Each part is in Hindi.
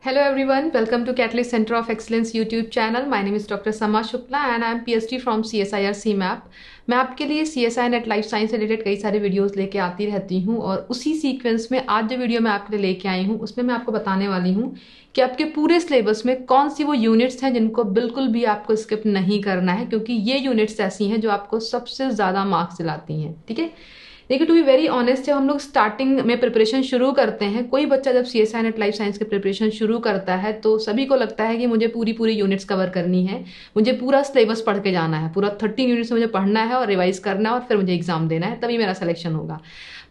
Hello everyone, welcome to Catalyst Center of Excellence YouTube channel. My name is Dr. Sama Shukla and I am PhD from CSIR CMAP. मैं आपके लिए CSI नेट लाइफ साइंस से रिलेटेड कई सारे वीडियोस लेके आती रहती हूँ और उसी सीक्वेंस में आज जो वीडियो मैं आपके लिए लेके आई हूँ उसमें मैं आपको बताने वाली हूँ कि आपके पूरे सिलेबस में कौन सी वो यूनिट्स हैं जिनको बिल्कुल भी आपको स्किप नहीं करना है, क्योंकि ये यूनिट्स ऐसी हैं जो आपको सबसे ज़्यादा मार्क्स दिलाती हैं। ठीक है, देखिए टू बी वेरी ऑनेस्ट, जब हम लोग स्टार्टिंग में प्रिपरेशन शुरू करते हैं, कोई बच्चा जब CSI नेट लाइफ साइंस के प्रिपरेशन शुरू करता है तो सभी को लगता है कि मुझे पूरी पूरी यूनिट्स कवर करनी है, मुझे पूरा सिलेबस पढ़ के जाना है, पूरा 13 यूनिट्स मुझे पढ़ना है और रिवाइज करना है और फिर मुझे एग्जाम देना है, तभी मेरा सिलेक्शन होगा।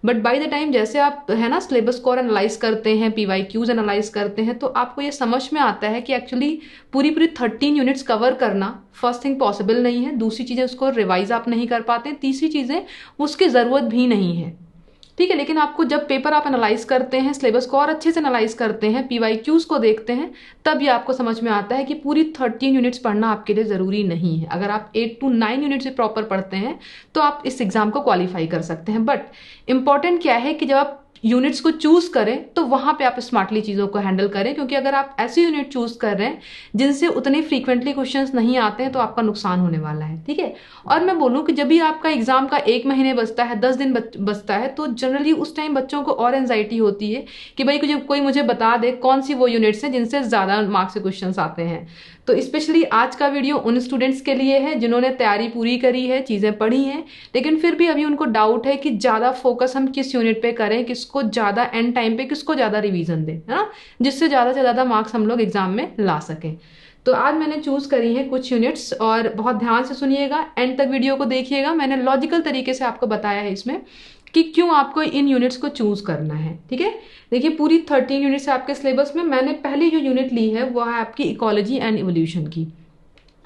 बट बाय द टाइम जैसे आप है ना सिलेबस को एनालाइज करते हैं, PYQs एनालाइज करते हैं, तो आपको ये समझ में आता है कि एक्चुअली पूरी पूरी 13 यूनिट्स कवर करना फर्स्ट थिंग पॉसिबल नहीं है, दूसरी चीज़ें उसको रिवाइज आप नहीं कर पाते, तीसरी चीज़ें उसकी ज़रूरत भी नहीं है। ठीक है, लेकिन आपको जब पेपर आप एनालाइज करते हैं, सिलेबस को और अच्छे से एनालाइज करते हैं, PYQs को देखते हैं, तब ये आपको समझ में आता है कि पूरी 13 यूनिट्स पढ़ना आपके लिए ज़रूरी नहीं है। अगर आप 8 to 9 यूनिट्स से प्रॉपर पढ़ते हैं तो आप इस एग्जाम को क्वालिफाई कर सकते हैं। बट इंपॉर्टेंट क्या है कि जब आप यूनिट्स को चूज करें तो वहां पे आप स्मार्टली चीज़ों को हैंडल करें, क्योंकि अगर आप ऐसी यूनिट चूज कर रहे हैं जिनसे उतने फ्रीक्वेंटली क्वेश्चंस नहीं आते हैं तो आपका नुकसान होने वाला है। ठीक है, और मैं बोलूँ कि जब भी आपका एग्जाम का 1 महीने बचता है, 10 दिन बचता है, तो जनरली उस टाइम बच्चों को और एंजाइटी होती है कि भाई कोई मुझे बता दे कौन सी वो यूनिट्स हैं जिनसे ज़्यादा मार्क्स से क्वेश्चंस आते हैं। तो स्पेशली आज का वीडियो उन स्टूडेंट्स के लिए है जिन्होंने तैयारी पूरी करी है, चीज़ें पढ़ी हैं, लेकिन फिर भी अभी उनको डाउट है कि ज़्यादा फोकस हम किस यूनिट पे करें, किसको ज़्यादा एंड टाइम पे किसको ज़्यादा रिवीजन दें, है ना, जिससे ज़्यादा से ज़्यादा मार्क्स हम लोग एग्जाम में ला सकें। तो आज मैंने चूज करी है कुछ यूनिट्स, और बहुत ध्यान से सुनिएगा, एंड तक वीडियो को देखिएगा। मैंने लॉजिकल तरीके से आपको बताया है इसमें कि क्यों आपको इन यूनिट्स को चूज करना है। ठीक है, देखिए पूरी 13 यूनिट्स आपके सिलेबस में मैंने पहली जो यूनिट ली है वो है आपकी इकोलॉजी एंड इवोल्यूशन की।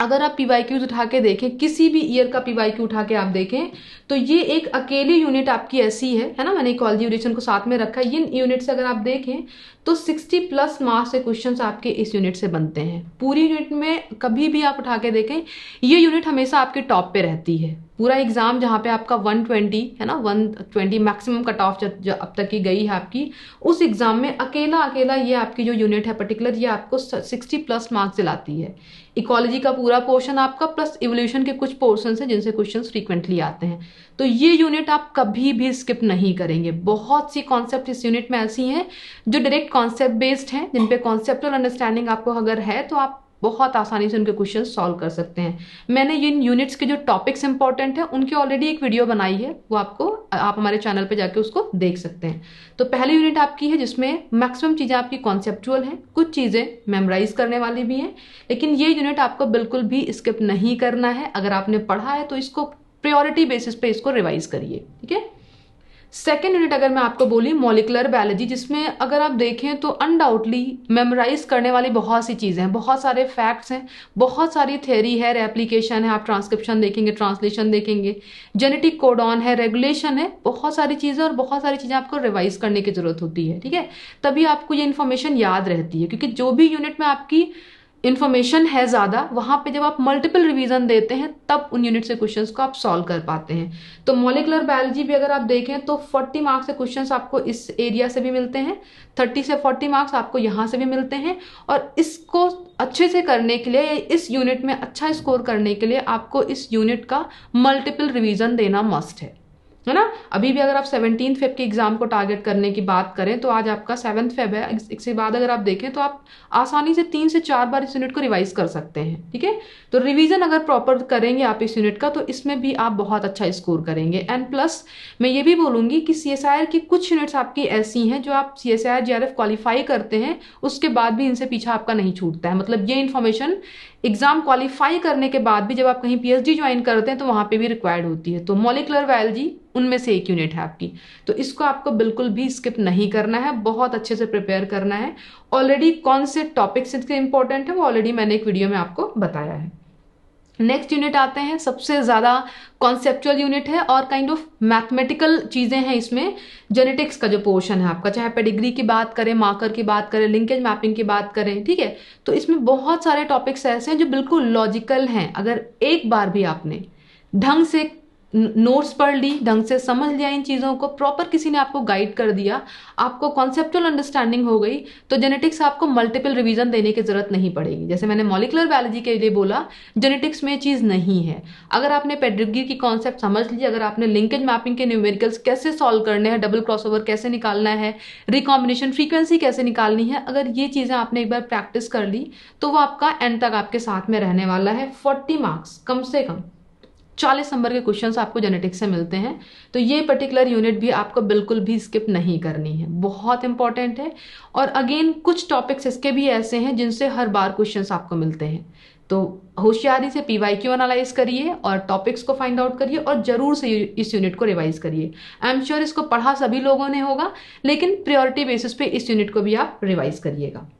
अगर आप PYQs उठा के देखें, किसी भी ईयर का PYQ उठा के आप देखें, तो ये एक अकेली यूनिट आपकी ऐसी है ना, मैंने इकोलॉजी इवोल्यूशन को साथ में रखा है। ये यूनिट से अगर आप देखें तो 60+ मार्क्स से क्वेश्चंस आपके इस यूनिट से बनते हैं। पूरी यूनिट में कभी भी आप उठा के देखें, ये यूनिट हमेशा आपके टॉप पे रहती है। पूरा एग्जाम जहाँ पे आपका 120 है ना, 120 मैक्सिमम कट ऑफ जो अब तक की गई है आपकी, उस एग्जाम में अकेला अकेला ये आपकी जो यूनिट है पर्टिकुलर, ये आपको 60+ मार्क्स दिलाती है। इकोलॉजी का पूरा पोर्शन आपका प्लस इवोल्यूशन के कुछ पोर्शन है जिनसे क्वेश्चन फ्रीक्वेंटली आते हैं। तो ये यूनिट आप कभी भी स्किप नहीं करेंगे। बहुत सी कॉन्सेप्ट इस यूनिट में ऐसी हैं जो डायरेक्ट कॉन्सेप्ट बेस्ड हैं, जिन पे कॉन्सेप्टुअल अंडरस्टैंडिंग आपको अगर है तो आप बहुत आसानी से उनके क्वेश्चन सॉल्व कर सकते हैं। मैंने इन यूनिट्स के जो टॉपिक्स इंपॉर्टेंट है उनकी ऑलरेडी एक वीडियो बनाई है, वो आप हमारे चैनल पे जाके उसको देख सकते हैं। तो पहली यूनिट आपकी है जिसमें मैक्सिमम चीज़ें आपकी कॉन्सेप्चुअल हैं, कुछ चीज़ें मेमोराइज करने वाली भी हैं, लेकिन ये यूनिट आपको बिल्कुल भी स्किप नहीं करना है। अगर आपने पढ़ा है तो इसको प्रायोरिटी बेसिस पे इसको रिवाइज करिए। ठीक है, सेकेंड यूनिट अगर मैं आपको बोली मॉलिक्यूलर बायोलॉजी, जिसमें अगर आप देखें तो अनडाउटली मेमोराइज करने वाली बहुत सी चीज़ें हैं, बहुत सारे फैक्ट्स हैं, बहुत सारी थ्योरी है, रेप्लिकेशन है, आप ट्रांसक्रिप्शन देखेंगे, ट्रांसलेशन देखेंगे, जेनेटिक कोडॉन है, रेगुलेशन है, बहुत सारी चीज़ें, और बहुत सारी चीज़ें आपको रिवाइज करने की जरूरत होती है। ठीक है, तभी आपको ये इन्फॉर्मेशन याद रहती है, क्योंकि जो भी यूनिट में आपकी इन्फॉर्मेशन है ज़्यादा, वहाँ पे जब आप मल्टीपल रिवीजन देते हैं तब उन यूनिट से क्वेश्चंस को आप सॉल्व कर पाते हैं। तो मॉलिक्यूलर बायोलॉजी भी अगर आप देखें तो 40 मार्क्स से क्वेश्चंस आपको इस एरिया से भी मिलते हैं, 30 से 40 मार्क्स आपको यहाँ से भी मिलते हैं, और इसको अच्छे से करने के लिए, इस यूनिट में अच्छा स्कोर करने के लिए आपको इस यूनिट का मल्टीपल रिवीजन देना मस्ट है ना। अभी भी अगर आप 17 फेब के एग्जाम को टारगेट करने की बात करें तो आज आपका 7 फेब है, इसके बाद अगर आप देखें तो आप आसानी से 3 से 4 बार इस यूनिट को रिवाइज कर सकते हैं। ठीक है, तो रिवीजन अगर प्रॉपर करेंगे आप इस यूनिट का तो इसमें भी आप बहुत अच्छा स्कोर करेंगे। एंड प्लस मैं ये भी बोलूंगी कि CSIR की कुछ यूनिट्स आपकी ऐसी हैं जो आप CSIR GRF क्वालिफाई करते हैं उसके बाद भी इनसे पीछा आपका नहीं छूटता है। मतलब ये इन्फॉर्मेशन एग्जाम क्वालिफाई करने के बाद भी जब आप कहीं PhD ज्वाइन करते हैं तो वहां पे भी रिक्वायर्ड होती है। तो मॉलिक्यूलर बायोलॉजी उनमें से एक यूनिट है आपकी, तो इसको आपको बिल्कुल भी स्किप नहीं करना है, बहुत अच्छे से प्रिपेयर करना है। ऑलरेडी कौन से टॉपिक्स इसके इंपॉर्टेंट है वो ऑलरेडी मैंने एक वीडियो में आपको बताया है। नेक्स्ट यूनिट आते हैं, सबसे ज़्यादा कॉन्सेप्चुअल यूनिट है और काइंड ऑफ मैथमेटिकल चीज़ें हैं इसमें। जेनेटिक्स का जो पोर्शन है आपका, चाहे पेडिग्री की बात करें, मार्कर की बात करें, लिंकेज मैपिंग की बात करें, ठीक है, तो इसमें बहुत सारे टॉपिक्स ऐसे हैं जो बिल्कुल लॉजिकल हैं। अगर एक बार भी आपने ढंग से नोट्स पढ़ ली, ढंग से समझ लिया इन चीज़ों को, प्रॉपर किसी ने आपको गाइड कर दिया, आपको कॉन्सेप्चुअल अंडरस्टैंडिंग हो गई, तो जेनेटिक्स आपको मल्टीपल रिवीजन देने की जरूरत नहीं पड़ेगी। जैसे मैंने मॉलिक्यूलर बायोलॉजी के लिए बोला, जेनेटिक्स में चीज़ नहीं है। अगर आपने पेडिग्री की कॉन्सेप्ट समझ ली, अगर आपने लिंकेज मैपिंग के न्यूमेरिकल्स कैसे सॉल्व करने हैं, डबल क्रॉसओवर कैसे निकालना है, रिकॉम्बिनेशन फ्रीक्वेंसी कैसे निकालनी है, अगर ये चीज़ें आपने एक बार प्रैक्टिस कर ली तो वो आपका एंड तक आपके साथ में रहने वाला है। 40 मार्क्स, कम से कम 40 नंबर के क्वेश्चंस आपको जेनेटिक्स से मिलते हैं। तो ये पर्टिकुलर यूनिट भी आपको बिल्कुल भी स्किप नहीं करनी है, बहुत इंपॉर्टेंट है। और अगेन कुछ टॉपिक्स इसके भी ऐसे हैं जिनसे हर बार क्वेश्चंस आपको मिलते हैं, तो होशियारी से PYQ एनालाइज करिए और टॉपिक्स को फाइंड आउट करिए और जरूर से इस यूनिट को रिवाइज करिए। आई एम श्योर इसको पढ़ा सभी लोगों ने होगा, लेकिन प्रायोरिटी बेसिस पे इस यूनिट को भी आप रिवाइज करिएगा।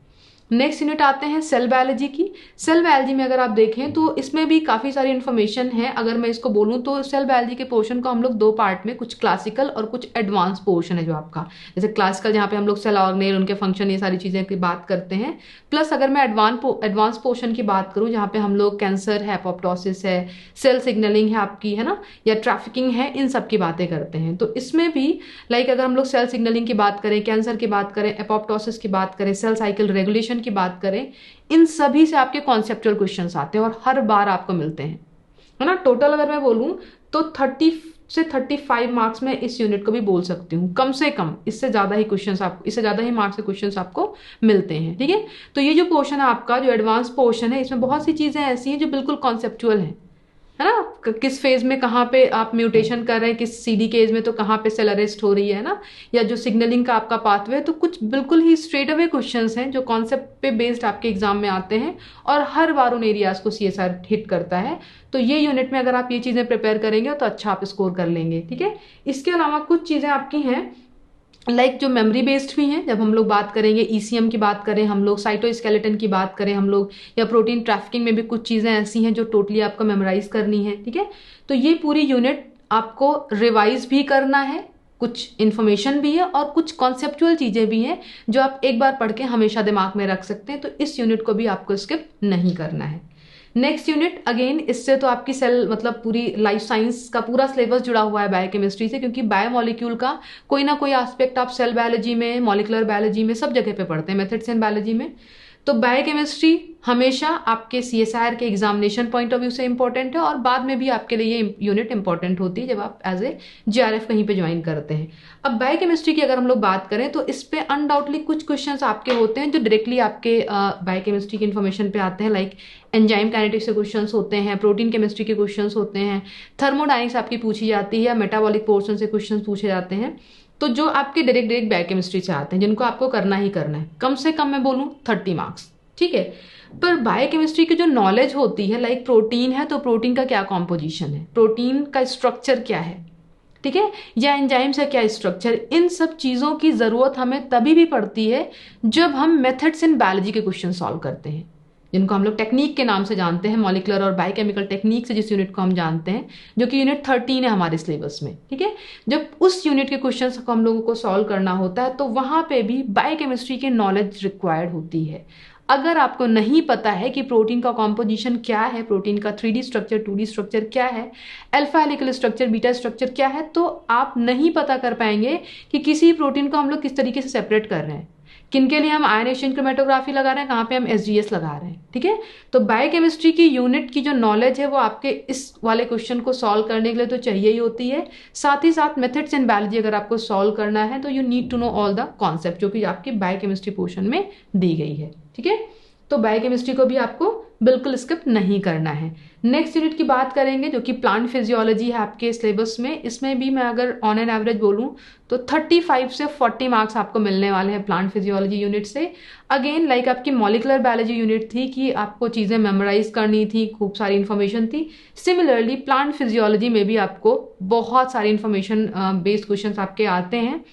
नेक्स्ट यूनिट आते हैं सेल बायोलॉजी की। सेल बायोलॉजी में अगर आप देखें तो इसमें भी काफ़ी सारी इन्फॉर्मेशन है। अगर मैं इसको बोलूँ तो सेल बायोलॉजी के पोर्शन को हम लोग दो पार्ट में, कुछ क्लासिकल और कुछ एडवांस पोर्शन है जो आपका, जैसे क्लासिकल जहाँ पे हम लोग सेल ऑर्गेनेल, उनके फंक्शन, ये सारी चीज़ें की बात करते हैं। प्लस अगर मैं एडवांस पोर्शन की बात करूँ जहाँ पे हम लोग कैंसर है, एपोप्टोसिस है, सेल सिग्नलिंग है आपकी, है ना, या ट्रैफिकिंग है, इन सब की बातें करते हैं। तो इसमें भी लाइक अगर हम लोग सेल सिग्नलिंग की बात करें, कैंसर की बात करें, एपोप्टोसिस की बात करें, सेल साइकिल रेगुलेशन की बात करें, इन सभी से आपके कॉन्सेप्चुअल क्वेश्चंस आते हैं और हर बार आपको मिलते हैं, है ना। टोटल अगर मैं बोलूं तो 30 से 35 मार्क्स में इस यूनिट को भी बोल सकती हूँ, कम से कम। इससे ज्यादा ही क्वेश्चंस आपको, इससे ज्यादा ही मार्क्स के क्वेश्चंस आपको मिलते हैं, ठीक है। तो ये जो पोर्शन है आपका, जो एडवांस पोर्शन है, इसमें बहुत सी चीजें ऐसी हैं जो बिल्कुल कॉन्सेप्चुअल है ना। किस फेज में कहाँ पे आप म्यूटेशन कर रहे हैं, किस CD केज में तो कहाँ पे सेल अरेस्ट हो रही है ना, या जो सिग्नलिंग का आपका पाथवे है, तो कुछ बिल्कुल ही स्ट्रेट अवे क्वेश्चंस हैं जो कॉन्सेप्ट पे बेस्ड आपके एग्जाम में आते हैं और हर बार उन एरियाज को CSR हिट करता है। तो ये यूनिट में अगर आप ये चीजें प्रिपेयर करेंगे तो अच्छा आप स्कोर कर लेंगे, ठीक है। इसके अलावा कुछ चीजें आपकी हैं लाइक जो मेमोरी बेस्ड भी हैं। जब हम लोग बात करेंगे ECM की बात करें, हम लोग साइटोस्केलेटन की बात करें हम लोग, या प्रोटीन ट्रैफिकिंग में भी कुछ चीज़ें ऐसी हैं जो टोटली आपको मेमोराइज करनी है, ठीक है। तो ये पूरी यूनिट आपको रिवाइज भी करना है, कुछ इन्फॉर्मेशन भी है और कुछ कॉन्सेप्चुअल चीज़ें भी हैं जो आप एक बार पढ़ के हमेशा दिमाग में रख सकते हैं। तो इस यूनिट को भी आपको स्किप नहीं करना है। नेक्स्ट यूनिट अगेन, इससे तो आपकी सेल मतलब पूरी लाइफ साइंस का पूरा सिलेबस जुड़ा हुआ है बायोकेमिस्ट्री से, क्योंकि बायोमोलिक्यूल का कोई ना कोई एस्पेक्ट आप सेल बायोलॉजी में, मॉलिक्यूलर बायोलॉजी में, सब जगह पे पढ़ते हैं, मेथड्स इन बायोलॉजी में। तो बायोकेमिस्ट्री हमेशा आपके CSIR के एग्जामिनेशन पॉइंट ऑफ व्यू से इंपॉर्टेंट है और बाद में भी आपके लिए ये यूनिट इंपॉर्टेंट होती है जब आप एज ए GRF कहीं पे ज्वाइन करते हैं। अब बायोकेमिस्ट्री की अगर हम लोग बात करें तो इस पे अनडाउटली कुछ क्वेश्चंस आपके होते हैं जो डायरेक्टली आपके बायोकेमिस्ट्री की इन्फॉर्मेशन पे आते हैं, लाइक एंजाइम काइनेटिक्स से क्वेश्चंस होते हैं, प्रोटीन केमिस्ट्री के क्वेश्चंस होते हैं, थर्मोडाइनिक्स आपकी पूछी जाती है, या मेटाबॉलिक पोर्शन से क्वेश्चन पूछे जाते हैं। तो जो आपके डायरेक्ट बायोकेमिस्ट्री से आते हैं, जिनको आपको करना ही करना है, कम से कम मैं बोलूँ 30 मार्क्स, ठीक है। पर बायोकेमिस्ट्री की जो नॉलेज होती है, लाइक प्रोटीन है तो प्रोटीन का क्या कॉम्पोजिशन है, प्रोटीन का स्ट्रक्चर क्या है, ठीक है, या एंजाइम से क्या स्ट्रक्चर, इन सब चीज़ों की ज़रूरत हमें तभी भी पड़ती है जब हम मेथड्स इन बायोलॉजी के क्वेश्चन सॉल्व करते हैं, जिनको हम लोग टेक्निक के नाम से जानते हैं, मॉलिक्यूलर और बायोकेमिकल टेक्निक से जिस यूनिट को हम जानते हैं, जो कि यूनिट 13 है हमारे सिलेबस में, ठीक है। जब उस यूनिट के क्वेश्चंस को हम लोगों को सॉल्व करना होता है तो वहां पे भी बायोकेमिस्ट्री की नॉलेज रिक्वायर्ड होती है। अगर आपको नहीं पता है कि प्रोटीन का कॉम्पोजिशन क्या है, प्रोटीन का 3D स्ट्रक्चर, 2D स्ट्रक्चर क्या है, alpha helical structure, beta structure क्या है, तो आप नहीं पता कर पाएंगे कि किसी प्रोटीन को हम लोग किस तरीके से सेपरेट कर रहे हैं, किनके लिए हम आयन एक्सचेंज क्रोमेटोग्राफी लगा रहे हैं, कहाँ पे हम SGS लगा रहे हैं, ठीक है। तो बायोकेमिस्ट्री की यूनिट की जो नॉलेज है वो आपके इस वाले क्वेश्चन को सॉल्व करने के लिए तो चाहिए ही होती है। साथ ही साथ मेथड्स इन बायोलॉजी अगर आपको सॉल्व करना है तो you need to know all the concept जो कि आपकी बायोकेमिस्ट्री पोर्शन में दी गई है, ठीक है। तो बायोकेमिस्ट्री को भी आपको बिल्कुल स्किप नहीं करना है। नेक्स्ट यूनिट की बात करेंगे जो कि प्लांट फिजियोलॉजी है आपके सिलेबस में। इसमें भी मैं अगर ऑन एन एवरेज बोलूं तो 35 से 40 मार्क्स आपको मिलने वाले हैं प्लांट फिजियोलॉजी यूनिट से। अगेन लाइक आपकी मॉलिक्यूलर बायोलॉजी यूनिट थी कि आपको चीज़ें मेमोराइज करनी थी, खूब सारी इन्फॉर्मेशन थी, सिमिलरली प्लांट फिजियोलॉजी में भी आपको बहुत सारी इन्फॉर्मेशन बेस्ड क्वेश्चन आपके आते हैं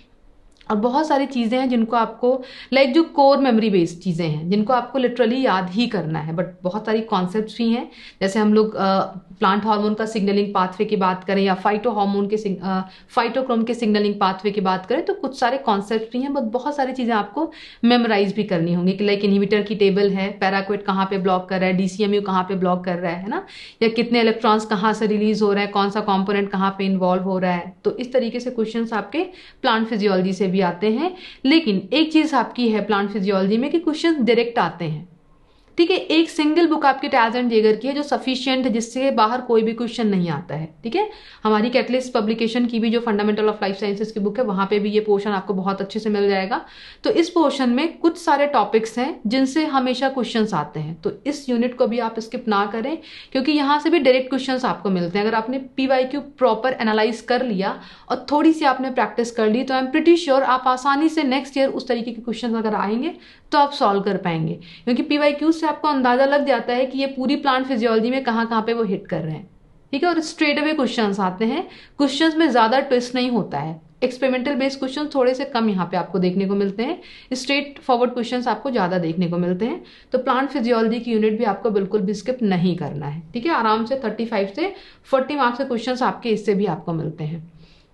और बहुत सारी चीज़ें हैं जिनको आपको लाइक जो कोर मेमोरी बेस्ड चीज़ें हैं जिनको आपको लिटरली याद ही करना है, बट बहुत सारी कॉन्सेप्ट्स भी हैं। जैसे हम लोग प्लांट हार्मोन का सिग्नलिंग पाथवे की बात करें या फाइटोक्रोम के सिग्नलिंग पाथवे की बात करें तो कुछ सारे कॉन्सेप्ट भी हैं, बट बहुत सारी चीज़ें आपको मेमोराइज भी करनी होंगी कि लाइक इनहिबिटर की टेबल है, पैराक्विट कहाँ पे ब्लॉक कर रहा है, डीसीएमयू कहाँ पे ब्लॉक कर रहा है ना, या कितने इलेक्ट्रॉन्स कहाँ से रिलीज हो रहे हैं, कौन सा कॉम्पोनेंट कहाँ पे इन्वॉल्व हो रहा है। तो इस तरीके से क्वेश्चन आपके प्लांट फिजियोलॉजी से भी आते हैं। लेकिन एक चीज आपकी है प्लांट फिजियोलॉजी में कि क्वेश्चन डायरेक्ट आते हैं, ठीक है। एक सिंगल बुक आपकी टैज एंड जेगर की है जो सफिशिएंट है, जिससे बाहर कोई भी क्वेश्चन नहीं आता है, ठीक है। हमारी कैटलिस्ट पब्लिकेशन की भी जो फंडामेंटल ऑफ लाइफ साइंसेस की बुक है वहां पे भी ये पोर्शन आपको बहुत अच्छे से मिल जाएगा। तो इस पोर्शन में कुछ सारे टॉपिक्स हैं जिनसे हमेशा क्वेश्चन आते हैं, तो इस यूनिट को भी आप स्किप ना करें क्योंकि यहाँ से भी डायरेक्ट क्वेश्चन आपको मिलते हैं। अगर आपने PYQ प्रॉपर एनालाइज कर लिया और थोड़ी सी आपने प्रैक्टिस कर ली तो आई एम प्रिटी श्योर आप आसानी से नेक्स्ट ईयर उस तरीके के क्वेश्चन अगर आएंगे तो आप सॉल्व कर पाएंगे, क्योंकि PYQ से आपको अंदाजा लग जाता है कि ये पूरी प्लांट फिजियोलॉजी में कहाँ कहाँ पे वो हिट कर रहे हैं, ठीक है। और स्ट्रेट अवे क्वेश्चंस आते हैं, क्वेश्चंस में ज्यादा ट्विस्ट नहीं होता है। एक्सपेरिमेंटल बेस्ड क्वेश्चन थोड़े से कम यहाँ पे आपको देखने को मिलते हैं, स्ट्रेट फॉरवर्ड क्वेश्चंस आपको ज्यादा देखने को मिलते हैं। तो प्लांट फिजियोलॉजी की यूनिट भी आपको बिल्कुल भी स्किप नहीं करना है, ठीक है। आराम से 35 से 40 मार्क्स के क्वेश्चन आपके इससे भी आपको मिलते हैं।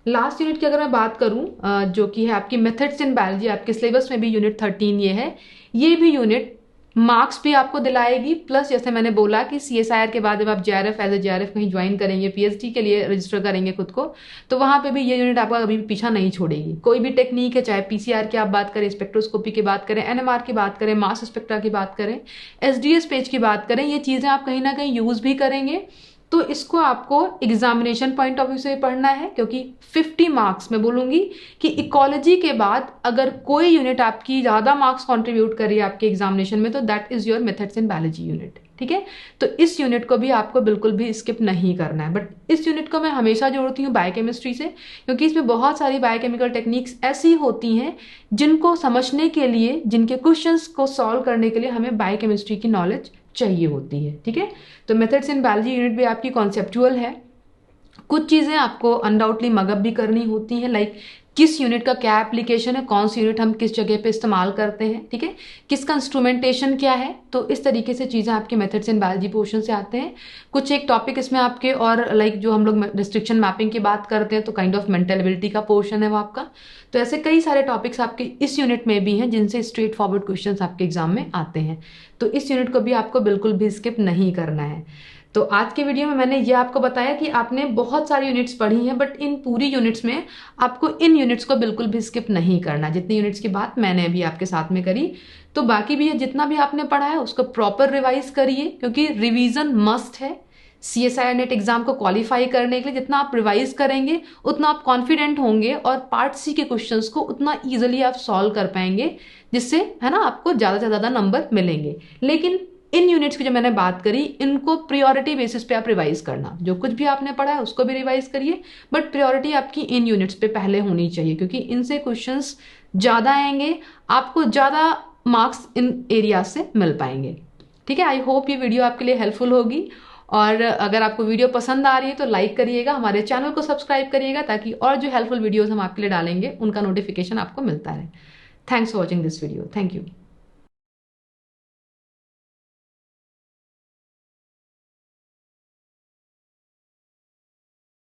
लास्ट यूनिट की अगर मैं बात करूं जो कि है आपकी मेथड्स इन बायोलॉजी, आपके सिलेबस में भी यूनिट 13 ये है। ये भी यूनिट मार्क्स भी आपको दिलाएगी, प्लस जैसे मैंने बोला कि CSIR के बाद जब आप JRF एज ए JRF कहीं ज्वाइन करेंगे, PhD के लिए रजिस्टर करेंगे खुद को, तो वहां पे भी ये यूनिट आपका कभी भी पीछा नहीं छोड़ेगी। कोई भी टेक्निक है, चाहे PCR की आप बात करें, स्पेक्ट्रोस्कोपी की बात करें, NMR की बात करें, मास स्पेक्ट्रा की बात करें, SDS पेज की बात करें, ये चीजें आप कहीं ना कहीं यूज भी करेंगे। तो इसको आपको एग्जामिनेशन पॉइंट ऑफ व्यू से पढ़ना है, क्योंकि 50 मार्क्स मैं बोलूंगी कि इकोलॉजी के बाद अगर कोई यूनिट आपकी ज्यादा मार्क्स कंट्रीब्यूट कर रही है आपके एग्जामिनेशन में तो that is your methods in biology unit, ठीक है। तो इस यूनिट को भी आपको बिल्कुल भी स्किप नहीं करना है। बट इस यूनिट को मैं हमेशा जोड़ती हूँ बायोकेमिस्ट्री से, क्योंकि इसमें बहुत सारी बायोकेमिकल टेक्निक्स ऐसी होती हैं जिनको समझने के लिए, जिनके क्वेश्चंस को सॉल्व करने के लिए हमें बायोकेमिस्ट्री की नॉलेज चाहिए होती है, ठीक है। तो मेथड्स इन बायोलॉजी यूनिट भी आपकी कॉन्सेप्चुअल है। कुछ चीजें आपको अनडाउटली मगअप भी करनी होती है, लाइक किस यूनिट का क्या एप्लीकेशन है, कौन सी यूनिट हम किस जगह पे इस्तेमाल करते हैं, ठीक है, किसका इंस्ट्रूमेंटेशन क्या है। तो इस तरीके से चीजें आपके मेथड्स इन बायोलॉजी पोर्शन से आते हैं। कुछ एक टॉपिक इसमें आपके और लाइक जो हम लोग रिस्ट्रिक्शन मैपिंग की बात करते हैं तो काइंड ऑफ मेंटल एबिलिटी का पोर्शन है वो आपका। तो ऐसे कई सारे टॉपिक्स आपके इस यूनिट में भी हैं जिनसे स्ट्रेट फॉरवर्ड क्वेश्चन आपके एग्जाम में आते हैं। तो इस यूनिट को भी आपको बिल्कुल भी स्किप नहीं करना है। तो आज के वीडियो में मैंने ये आपको बताया कि आपने बहुत सारी यूनिट्स पढ़ी हैं, बट इन पूरी यूनिट्स में आपको इन यूनिट्स को बिल्कुल भी स्किप नहीं करना। जितनी यूनिट्स की बात मैंने अभी आपके साथ में करी, तो बाकी भी जितना भी आपने पढ़ा है उसको प्रॉपर रिवाइज करिए, क्योंकि रिवीजन मस्ट है CSIR नेट एग्जाम को क्वालिफाई करने के लिए। जितना आप रिवाइज करेंगे उतना आप कॉन्फिडेंट होंगे और पार्ट C के क्वेश्चंस को उतना इजिली आप सॉल्व कर पाएंगे, जिससे है ना आपको ज्यादा से ज्यादा नंबर मिलेंगे। लेकिन इन यूनिट्स की जो मैंने बात करी, इनको प्रायोरिटी बेसिस पे आप रिवाइज करना। जो कुछ भी आपने पढ़ा है उसको भी रिवाइज करिए, बट प्रायोरिटी आपकी इन यूनिट्स पे पहले होनी चाहिए, क्योंकि इनसे क्वेश्चंस ज्यादा आएंगे, आपको ज्यादा मार्क्स इन एरिया से मिल पाएंगे, ठीक है। आई होप ये वीडियो आपके लिए हेल्पफुल होगी, और अगर आपको वीडियो पसंद आ रही है तो लाइक करिएगा, हमारे चैनल को सब्सक्राइब करिएगा, ताकि और जो हेल्पफुल वीडियोज हम आपके लिए डालेंगे उनका नोटिफिकेशन आपको मिलता रहे। Thanks for watching this video. Thank you.